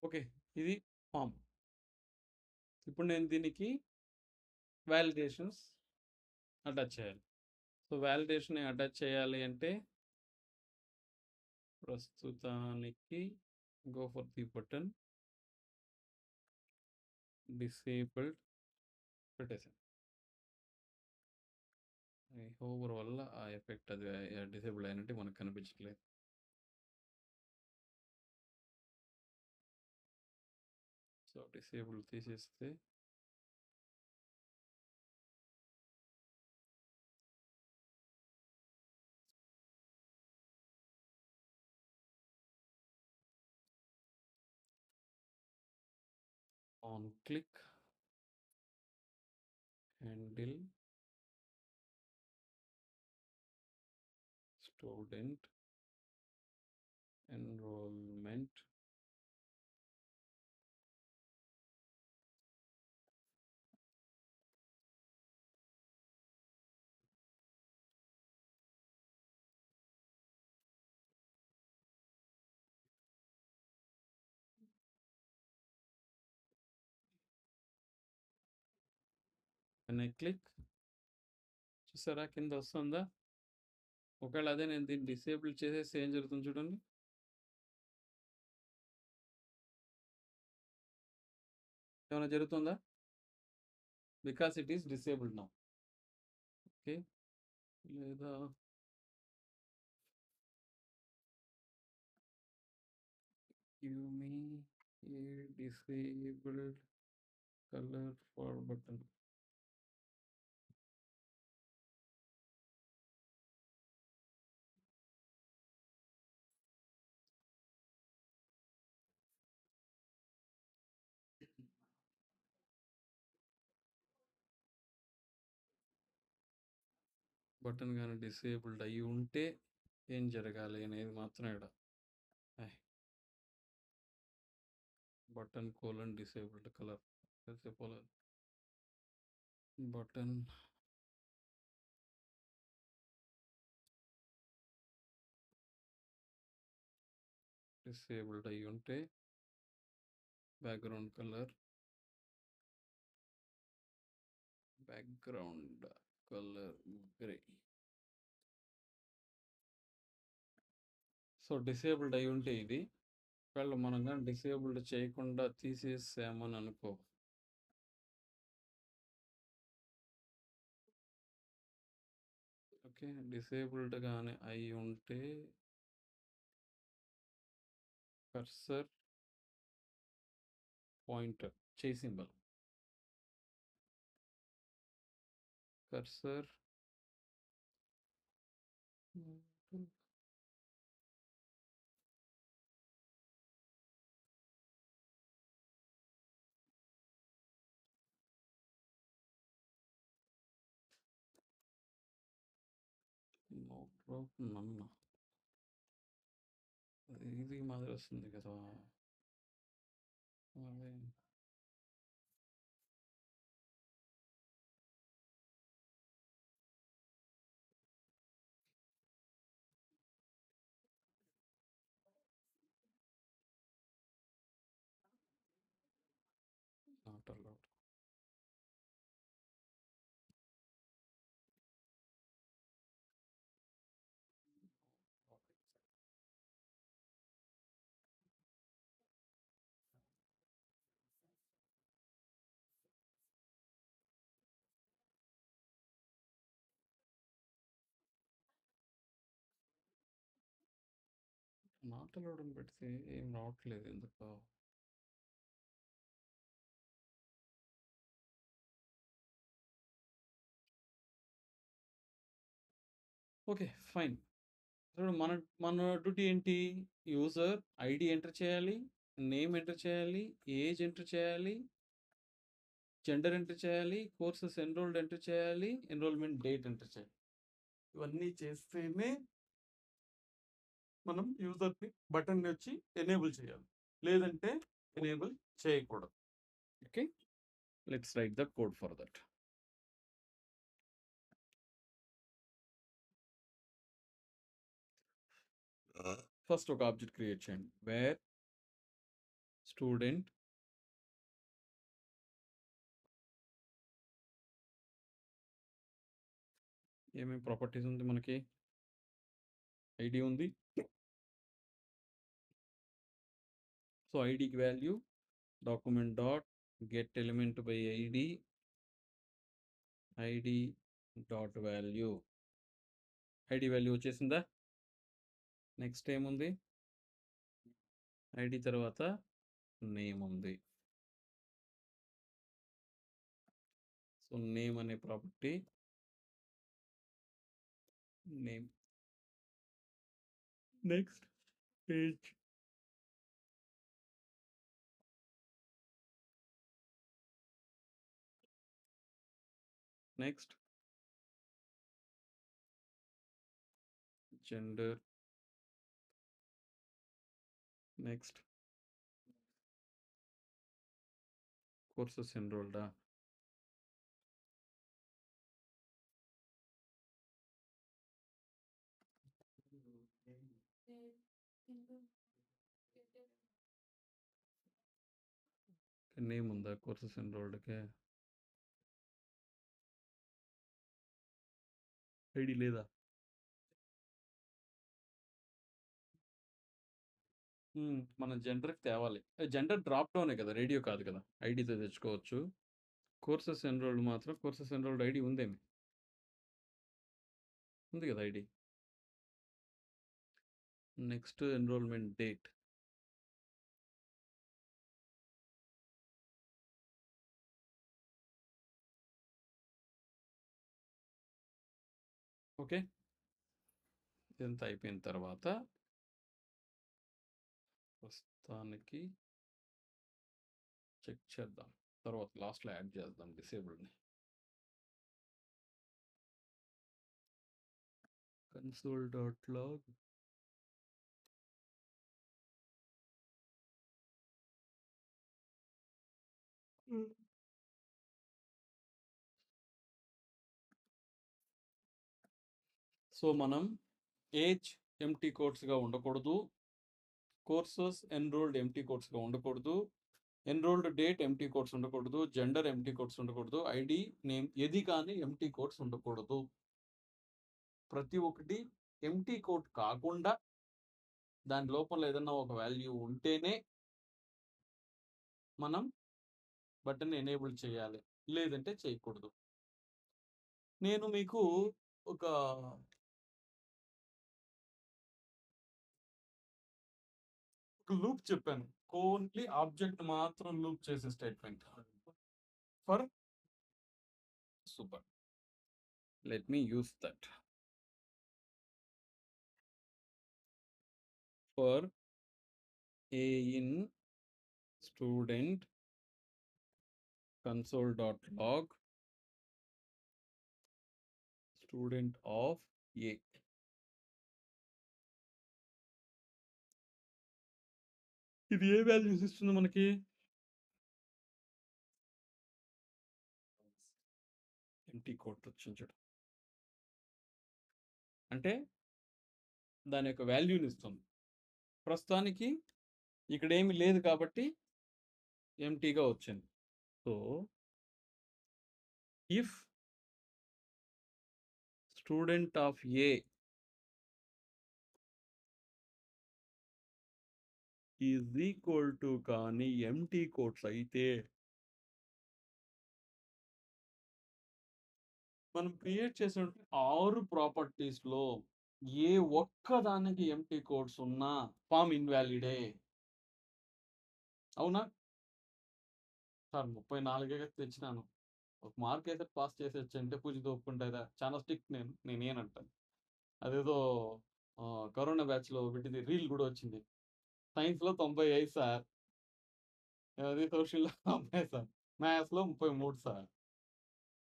Speaker 1: Okay. ఇది form. ఇప్పుడు నేను దీనికి వాలిడేషన్స్ అటాచ్ చేయాలి. సో, వాలిడేషన్ అటాచ్ చేయాలి అంటే ప్రస్తుతానికి go for the button disabled పెట్టేసాను. ఈ హోవర్ వల్ల ఆ ఎఫెక్ట్ అది డిసేబుల్ అయినట్టు మనకు కనిపించట్లేదు. సో, డిసేబుల్ తీసేస్తే on click handle student enrollment అనే క్లిక్ చూసారా కింద వస్తుందా? ఒకవేళ అదే నేను దీన్ని డిసేబుల్ చేసేసి ఏం జరుగుతుంది చూడండి. ఏమైనా జరుగుతుందా? Because it is disabled now. Okay. లేదా give me a disabled colour for button. Button కానీ డిసేబుల్డ్ అయ్యి ఉంటే ఏం జరగాలి అనేది మాత్రం ఇక్కడ button colon disabled colour button disabled అయ్యి ఉంటే background colour grey. So disabled అయి ఉంటే ఇది ఒకవేళ మనం కానీ డిసేబుల్డ్ చేయకుండా తీసేసామని అనుకో, ఓకే, డిసేబుల్డ్ కానీ అయి ఉంటే కర్సర్ పాయింటర్ చేయి సింబల్ కర్సర్ నన్ను ఇది మాదిరి వస్తుంది కదా. అదే నాట్ అలౌడ్. నాట్ అలౌడ్ అని పెడితే ఏం రావట్లేదు ఎందుకు? Okay, fine. ఇప్పుడు మన మన డ్యూటీ ఏంటి? యూజర్ ఐడి ఎంటర్ చేయాలి, నేమ్ ఎంటర్ చేయాలి, ఏజ్ ఎంటర్ చేయాలి, జెండర్ ఎంటర్ చేయాలి, కోర్సెస్ ఎన్రోల్డ్ ఎంటర్ చేయాలి, ఎన్రోల్మెంట్ డేట్ ఎంటర్ చేయాలి. ఇవన్నీ చేస్తేనే మనం యూజర్ని బటన్ని వచ్చి ఎనేబుల్ చేయాలి, లేదంటే ఎనేబుల్ చేయకూడదు. Okay, let's write the code for that. First ఒక ఆబ్జెక్ట్ క్రియేట్ చేయండి, వేర్ స్టూడెంట్ ఏమేమి ప్రాపర్టీస్ ఉంది మనకి? ఐడి ఉంది. సో ఐడికి value document dot get element by ID dot value. ID value వచ్చేసిందా? నెక్స్ట్ ఏముంది? ఐడి తర్వాత నేమ్ ఉంది. సో నేమ్ అనే property, name. Next age, next gender, next courses ఎన్రోల్డా, నేమ్ ఉందా కోర్సెస్ ఎన్రోల్డ్కే? ఐడి లేదా? మనం జెండర్‌కి తేవాలి. జెండర్ డ్రాప్ డౌనే కదా! రేడియో కాదు కదా! ఐడీతో తెచ్చుకోవచ్చు. కోర్సెస్ ఎన్రోల్డ్ మాత్రం కోర్సెస్ ఎన్రోల్డ్ ఐడీ ఉందేమి. ఉంది కదా! ID. Next enrollment date. Okay. ఇదంతా అయిపోయిన తర్వాత ప్రస్తుతానికి చెక్ చేద్దాం. తర్వాత లాస్ట్‌లో యాడ్ చేద్దాం డిసేబుల్డ్‌ని. console.log సో, మనం ఏజ్ ఎంప్టీ కోట్స్‌గా ఉండకూడదు. కోర్సెస్ ఎన్రోల్డ్ ఎంప్టీ కోట్స్‌గా ఉండకూడదు. ఎన్రోల్డ్ డేట్ ఎంప్టీ కోట్స్ ఉండకూడదు. జెండర్ ఎంప్టీ కోట్స్ ఉండకూడదు. ఐడీ, నేమ్ ఏది కానీ ఎంప్టీ కోట్స్ ఉండకూడదు. ప్రతి ఒక్కటి ఎంప్టీ కోట్ కాకుండా దాని లోపల ఏదన్నా ఒక వాల్యూ ఉంటేనే మనం బటన్ ఎనేబుల్ చేయాలి. లేదంటే చేయకూడదు. నేను మీకు ఒక లూప్ చెప్పాను. ఓన్లీ ఆబ్జెక్ట్ మాత్రం లూప్ చేసే statement. For super. Let me use that. For a in student console.log student of a. ఇది ఏ వాల్యూస్ ఇస్తుంది మనకి? ఎంటీ కోడ్ వచ్చింది చూడు. అంటే దాని యొక్క వాల్యూని ఇస్తుంది. ప్రస్తుతానికి ఇక్కడ ఏమి లేదు కాబట్టి ఎంటీగా వచ్చింది. So if student of A is equal to కానీ ఎంటీ కోడ్స్ అయితే మనం క్రియేట్ చేసిన 6 ప్రాపర్టీస్లో ఏ ఒక్క దానికి ఎంటీ కోడ్స్ ఉన్నా ఫామ్ ఇన్వాలిడే. అవునా సార్? 34 తెచ్చినాను, ఒక మార్క్ అయితే పాస్ చేసేచ్చు అంటే పూజతో ఒప్పుకుంటారా? చాలా స్ట్రిక్ట్ నేనేనంటాను. అదేదో కరోనా బ్యాచ్లో వీటిది రీల్ కూడా వచ్చింది. సైన్స్లో 95 సార్, అది సోషల్లో 90 సార్, మ్యాథ్స్లో 33 సార్.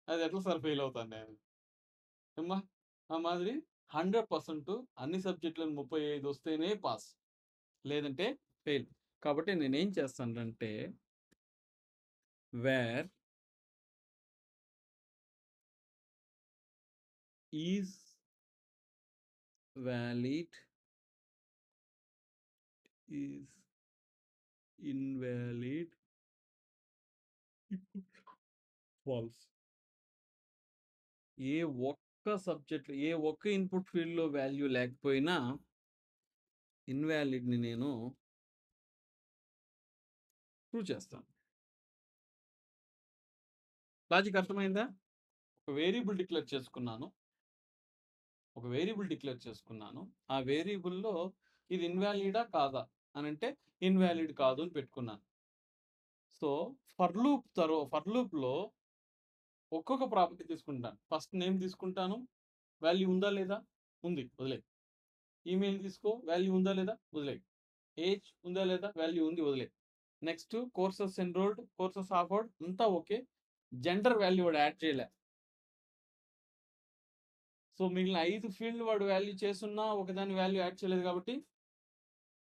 Speaker 1: అది ఎట్లా సార్ ఫెయిల్ అవుతాను నేను? ఏమ్మా ఆ మాదిరి 100% అన్ని సబ్జెక్టులను 35 వస్తేనే పాస్, లేదంటే ఫెయిల్. కాబట్టి నేనేం చేస్తానంటే where is valid is invalid false. ఏ ఒక్క సబ్జెక్ట్ ఏ ఒక్క ఇన్పుట్ ఫీల్డ్లో వాల్యూ లేకపోయినా ఇన్వాలిడ్ని నేను ప్రూవ్ చేస్తాను. లాజిక్ అర్థమైందా? ఒక వేరియబుల్ డిక్లేర్ చేసుకున్నాను. ఆ వేరియబుల్లో ఇది ఇన్వాలిడా కాదా అని అంటే ఇన్వాలిడ్ కాదు అని పెట్టుకున్నాను. సో ఫర్ లూప్లో ఒక్కొక్క ప్రాపర్టీ తీసుకుంటాను. ఫస్ట్ నేమ్ తీసుకుంటాను, వాల్యూ ఉందా లేదా? ఉంది, వదిలే. ఈమెయిల్ తీసుకో, వాల్యూ ఉందా లేదా? వదిలే. ఏజ్ ఉందా లేదా? వాల్యూ ఉంది, వదిలే. Next courses enrolled, courses offered అంతా ఓకే. జెండర్ వాల్యూ వాడు యాడ్ చేయలే. సో మిగిలిన 5 ఫీల్డ్ వాడు వాల్యూ చేసున్నా ఒకదాని వాల్యూ యాడ్ చేయలేదు కాబట్టి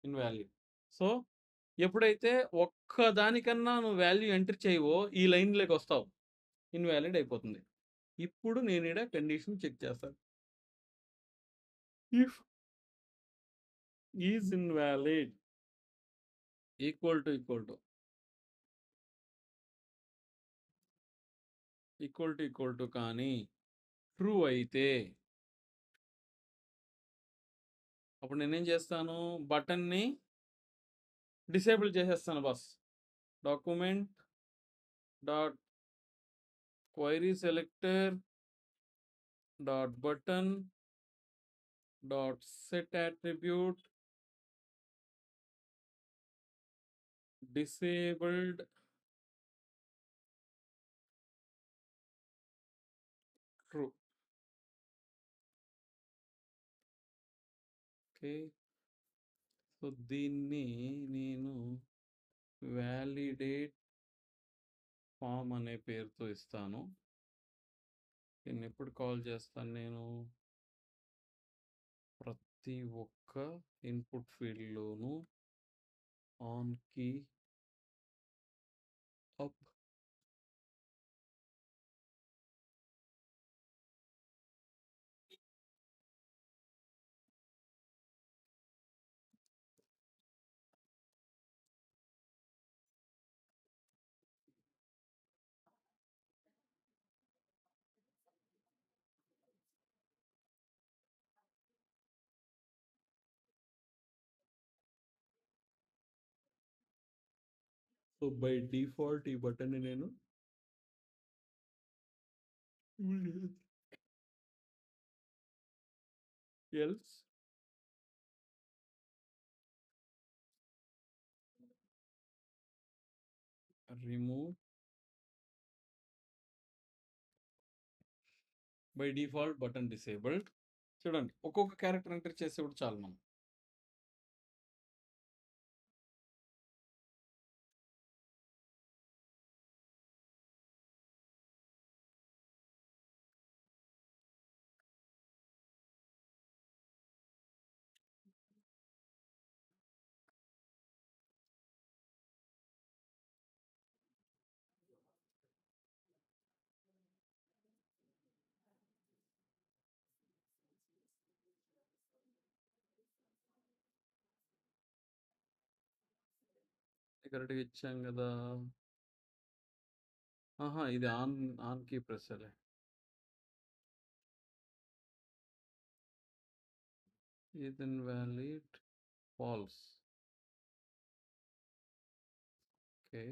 Speaker 1: ఇన్వాల్యూడ్. సో ఎప్పుడైతే ఒక్కదానికన్నా నువ్వు వాల్యూ ఎంటర్ చేయవో ఈ లైన్లోకి వస్తావు, ఇన్వాలిడ్ అయిపోతుంది. ఇప్పుడు నేను ఇక్కడ కండిషన్ చెక్ చేస్తాను. If is invalid equal to కానీ ట్రూ అయితే అప్పుడు నేనేం చేస్తాను? బటన్ని డిసేబుల్ చేసేస్తాను boss. Document dot query selector dot button dot set attribute disabled true. Okay. So దీన్ని నేను వ్యాలిడేట్ ఫామ్ అనే పేరుతో ఇస్తాను. దీన్ని ఎప్పుడు కాల్ చేస్తాను నేను? ప్రతి ఒక్క ఇన్పుట్ ఫీల్డ్లోనూ on key up so by default ఈ బటన్ని నేను else remove by default button disabled. చూడండి, ఒక్కొక్క క్యారెక్టర్ ఎంటర్ చేసేప్పుడు చాలు మనం. కరెక్ట్గా ఇచ్చాం కదా. ఆహా, ఇది ఆన్ ఆన్ కీ ప్రెస్ అలే. ఇది ఇన్వాలిడ్ ఫాల్స్. ఓకే.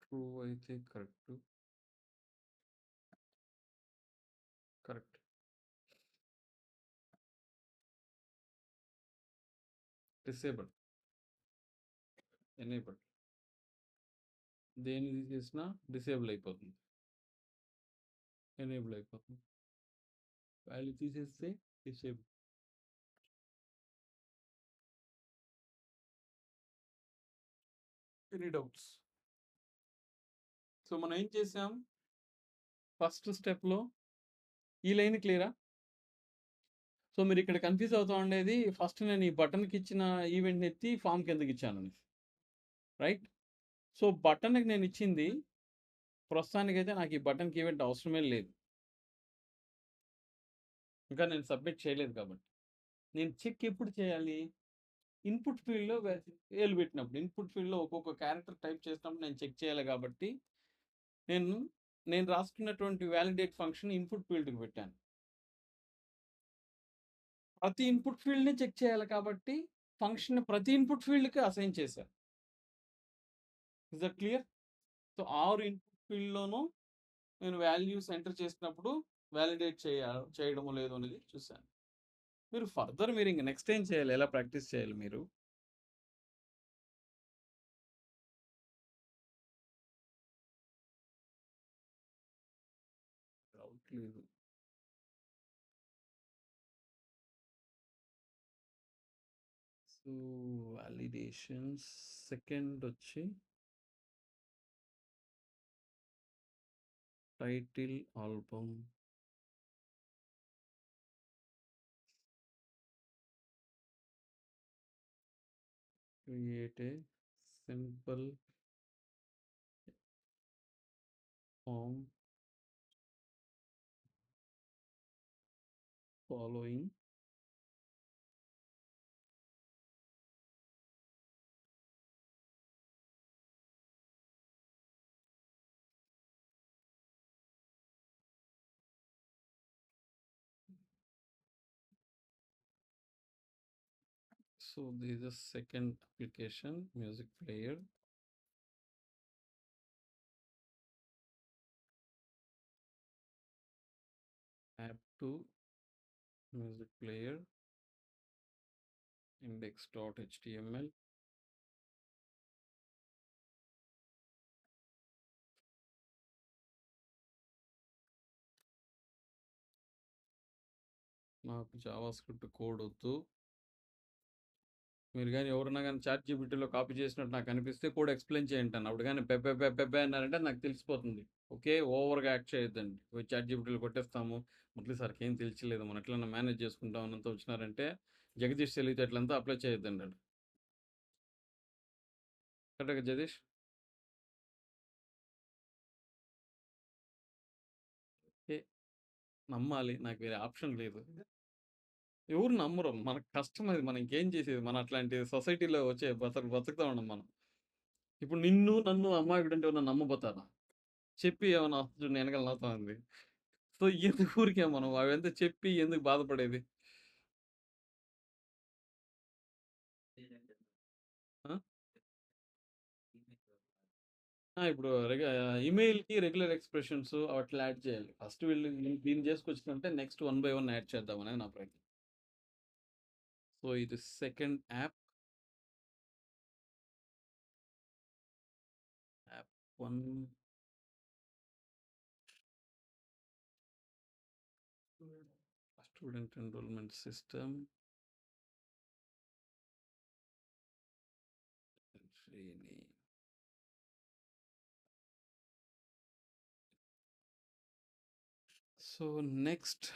Speaker 1: ట్రూ అయితే కరెక్ట్. కరెక్ట్. Disable, enable. దేన్ని తీసేసినా డిసేబుల్ అయిపోతుంది, ఎనేబుల్ అయిపోతుంది. వాల్యూ తీసేస్తే డిసేబుల్. Any doubts? సో మనం ఏం చేసాం ఫస్ట్ స్టెప్లో? ఈ లైన్ క్లియరా? సో మీరు ఇక్కడ కన్ఫ్యూజ్ అవుతూ ఉండేది, ఫస్ట్ నేను ఈ బటన్కి ఇచ్చిన ఈవెంట్ని ఎత్తి ఫామ్ కిందకి ఇచ్చాను, రైట్? సో బటన్కి నేను ఇచ్చింది, ప్రస్తుతానికైతే నాకు ఈ బటన్కి ఈవెంట్ అవసరమే లేదు, ఇంకా నేను సబ్మిట్ చేయలేదు కాబట్టి. నేను చెక్ ఎప్పుడు చేయాలి? ఇన్పుట్ ఫీల్డ్లో వేలు పెట్టినప్పుడు. ఇన్పుట్ ఫీల్డ్లో ఒక్కొక్క క్యారెక్టర్ టైప్ చేసినప్పుడు నేను చెక్ చేయాలి కాబట్టి నేను నేను రాసుకున్నటువంటి వ్యాలిడేట్ ఫంక్షన్ ఇన్పుట్ ఫీల్డ్కి పెట్టాను. ప్రతి ఇన్పుట్ ఫీల్డ్ని చెక్ చేయాలి కాబట్టి ఫంక్షన్ ప్రతి ఇన్పుట్ ఫీల్డ్కి అసైన్ చేశాను. Is that clear? So 6 input ఫీల్డ్లోనూ నేను వాల్యూస్ ఎంటర్ చేసినప్పుడు వ్యాలిడేట్ చేయడము లేదు అనేది చూశాను. మీరు ఫర్దర్ మీరు ఇంక నెక్స్ట్ ఏం చేయాలి, ఎలా ప్రాక్టీస్ చేయాలి మీరు? డౌట్ లేదు. సో వాలిడేషన్స్ సెకండ్ వచ్చి title album, create a simple form following So this is the second application, music player. App 2, music player, index.html. నాకు జావా స్క్రిప్ట్ కోడ్ వద్దు. మీరు గాని ఎవరన్నా గాని చాట్ జీపీటీలో కాపీ చేసినట్టు నాకు అనిపిస్తే కోడ్ ఎక్స్‌ప్లెయిన్ చేయంటాను. అప్పుడు గాని పెబ్బె పెబ్బె పెబ్బె అన్నారంటే నాకు తెలిసిపోతుంది. ఓకే. ఓవర్‌గా యాక్ట్ చేయొద్దండి. పోయి చాట్ జీపీటీలో కొట్టేస్తాము. మురళి సార్‌కి ఏం తెలియట్లేదు. మనం ఎట్లన్నా మేనేజ్ చేసుకుంటాం అన్నంత వచ్చినారంటే జగదీష్ తెలివితేటలంతా అప్లై చేయొద్దండి ఆడ. కరెక్టేగా జగదీష్? ఓకే. నమ్మాలి. నాకు వేరే ఆప్షన్ లేదు. ఎవరు నమ్మరు. మనకు కష్టం అది. మనం ఇంకేం చేసేది? మనం అట్లాంటి సొసైటీలో వచ్చే బతుకుతా ఉన్నాం మనం. ఇప్పుడు నిన్ను, నన్ను అమాయకుడంటే ఎవరైనా నమ్మబోతారా? చెప్పి ఏమన్నా చూడు ఎనకాల నవ్వుతా ఉంది. సో, ఎందుకు ఊరికే మనం అవంతా చెప్పి ఎందుకు బాధపడేది? ఆ! ఆ! ఇప్పుడు ఇమెయిల్‌కి రెగ్యులర్ ఎక్స్‌ప్రెషన్స్ అట్లా యాడ్ చేయాలి. ఫస్ట్ వీళ్ళు దీన్ని చేసుకొచ్చుకుంటే next one by one add చేద్దాం అనేది నా ప్రయత్నం. సో, ఇది second app. App 1 student enrolment system. Srini. So, next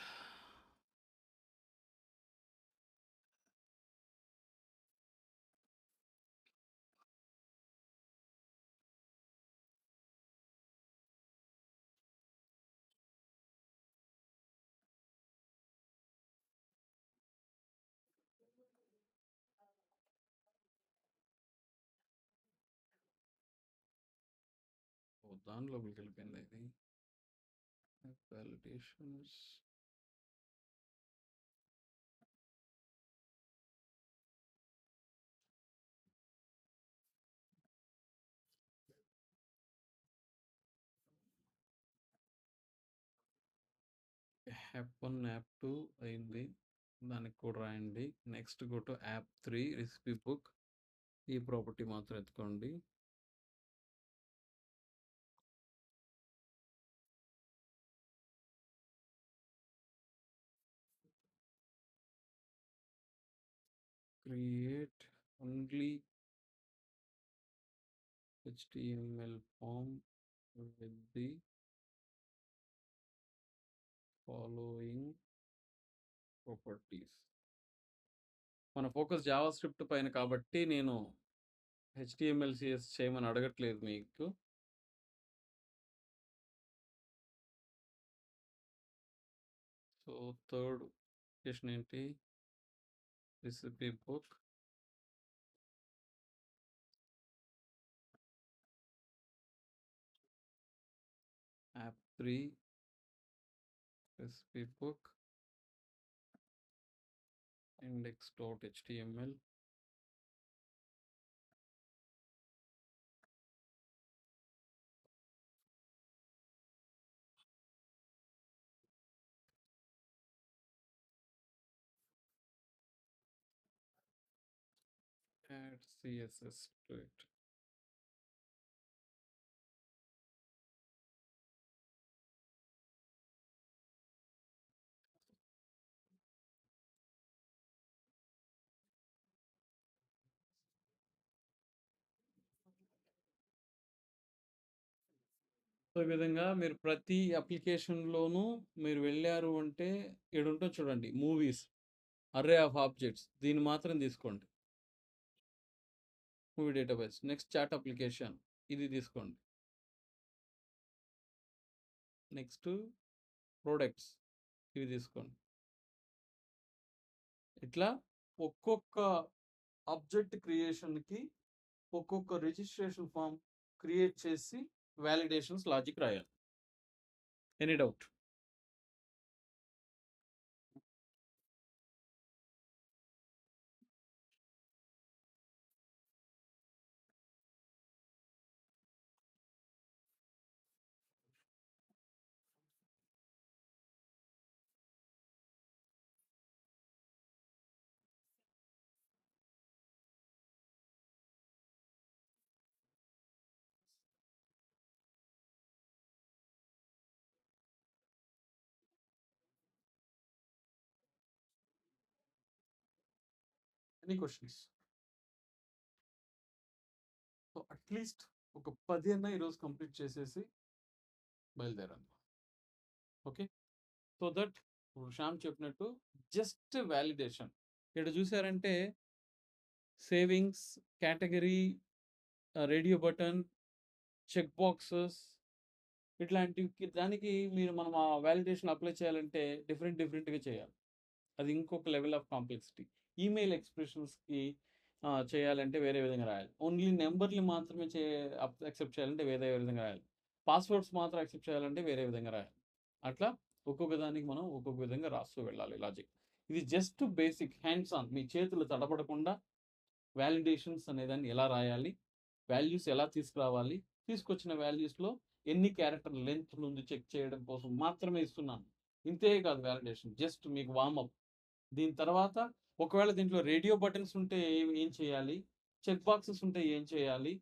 Speaker 1: ఓహ్! దాని లోపలికెళ్ళిపోయిందా ఇది? యాప్ వాలిడేషన్స్. యాప్ 1, యాప్ 2 అయింది. దానికి కూడా రాయండి. Next go to app 3 recipe book. ఈ ప్రాపర్టీ మాత్రం ఎత్తుకోండి. Create only HTML form with the following properties. మన ఫోకస్ జావా స్క్రిప్ట్ పైన కాబట్టి నేను HTML, CSS చేయమని అడగట్లేదు మీకు. సో థర్డ్ క్వశ్చన్ ఏంటి? Recipe book. App 3 recipe book index.html. Add CSS to it. సో, ఈ విధంగా మీరు ప్రతి అప్లికేషన్‌లోనూ మీరు వెళ్లారు అంటే ఈడుంటది చూడండి మూవీస్, అర్రే ఆఫ్ ఆబ్జెక్ట్స్ దీన్ని మాత్రం తీసుకోండి. Movie database. Next chat application ఇది తీసుకోండి. నెక్స్ట్ ప్రొడక్ట్స్ ఇవి తీసుకోండి. ఇట్లా ఒక్కొక్క ఆబ్జెక్ట్ క్రియేషన్‌కి ఒక్కొక్క రిజిస్ట్రేషన్ ఫార్మ్ క్రియేట్ చేసి వాలిడేషన్స్ లాజిక్ రాయాలి. Any doubt? Any questions? So at least ఒక 10 అన్న ఈరోజు కంప్లీట్ చేసేసి బయలుదేరాలి. ఓకే, సో దట్ శ్యామ్ చెప్పినట్టు జస్ట్ వ్యాలిడేషన్. ఇక్కడ చూసారంటే savings category, radio button, check boxes, ఇట్లాంటివి దానికి మనం ఆ వ్యాలిడేషన్ అప్లై చేయాలంటే డిఫరెంట్గా చేయాలి. అది ఇంకొక లెవెల్ ఆఫ్ కాంప్లెక్సిటీ. ఈమెయిల్ ఎక్స్ప్రెషన్స్కి చేయాలంటే వేరే విధంగా రాయాలి. ఓన్లీ నెంబర్లు మాత్రమే యాక్సెప్ట్ చేయాలంటే వేరే విధంగా రాయాలి. పాస్వర్డ్స్ మాత్రం యాక్సెప్ట్ చేయాలంటే వేరే విధంగా రాయాలి. అట్లా ఒక్కొక్క దానికి మనం ఒక్కొక్క విధంగా రాస్తూ వెళ్ళాలి లాజిక్. ఇది జస్ట్ బేసిక్ హ్యాండ్స్ ఆన్, మీ చేతులు తడపడకుండా వ్యాలిడేషన్స్ అనేదాన్ని ఎలా రాయాలి, వాల్యూస్ ఎలా తీసుకురావాలి, తీసుకొచ్చిన వాల్యూస్లో ఎన్ని క్యారెక్టర్ లెంత్ ఉంది చెక్ చేయడం కోసం మాత్రమే ఇస్తున్నాను. ఇంతే కాదు వ్యాలిడేషన్, జస్ట్ మీకు వార్మప్. దీని తర్వాత ఒకవేళ దీంట్లో రేడియో బటన్స్ ఉంటే ఏం చేయాలి, చెక్ బాక్సెస్ ఉంటే ఏం చేయాలి,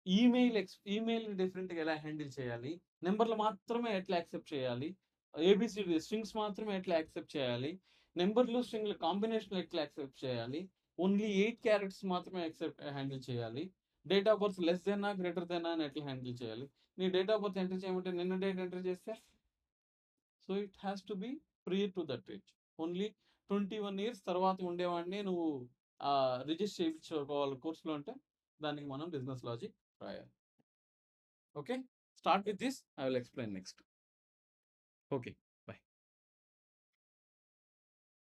Speaker 1: ఈమెయిల్ డిఫరెంట్గా ఎలా హ్యాండిల్ చేయాలి, నెంబర్లు మాత్రమే ఎట్లా యాక్సెప్ట్ చేయాలి, ఏబిసిడి స్ట్రింగ్స్ మాత్రమే ఎట్లా యాక్సెప్ట్ చేయాలి, నెంబర్లు స్ట్రింగ్లు కాంబినేషన్ ఎట్లా యాక్సెప్ట్ చేయాలి, ఓన్లీ 8 క్యారెక్టర్స్ మాత్రమే హ్యాండిల్ చేయాలి, డేట్ ఆఫ్ బర్త్ లెస్ దెనా గ్రేటర్ దెనా అని ఎట్లా హ్యాండిల్ చేయాలి. నీ డేట్ ఆఫ్ బర్త్ ఎంటర్ చేయమంటే నిన్న డేట్ ఎంటర్ చేస్తే, so it has to be prior to that age. Only 21 years తర్వాత ఉండేవాడిని నువ్వు రిజిస్టర్ చేయించుకోవాలి కోర్సులో అంటే దానికి మనం బిజినెస్ లాజిక్ రాయాలి. Okay, start with this, I will explain next. Okay.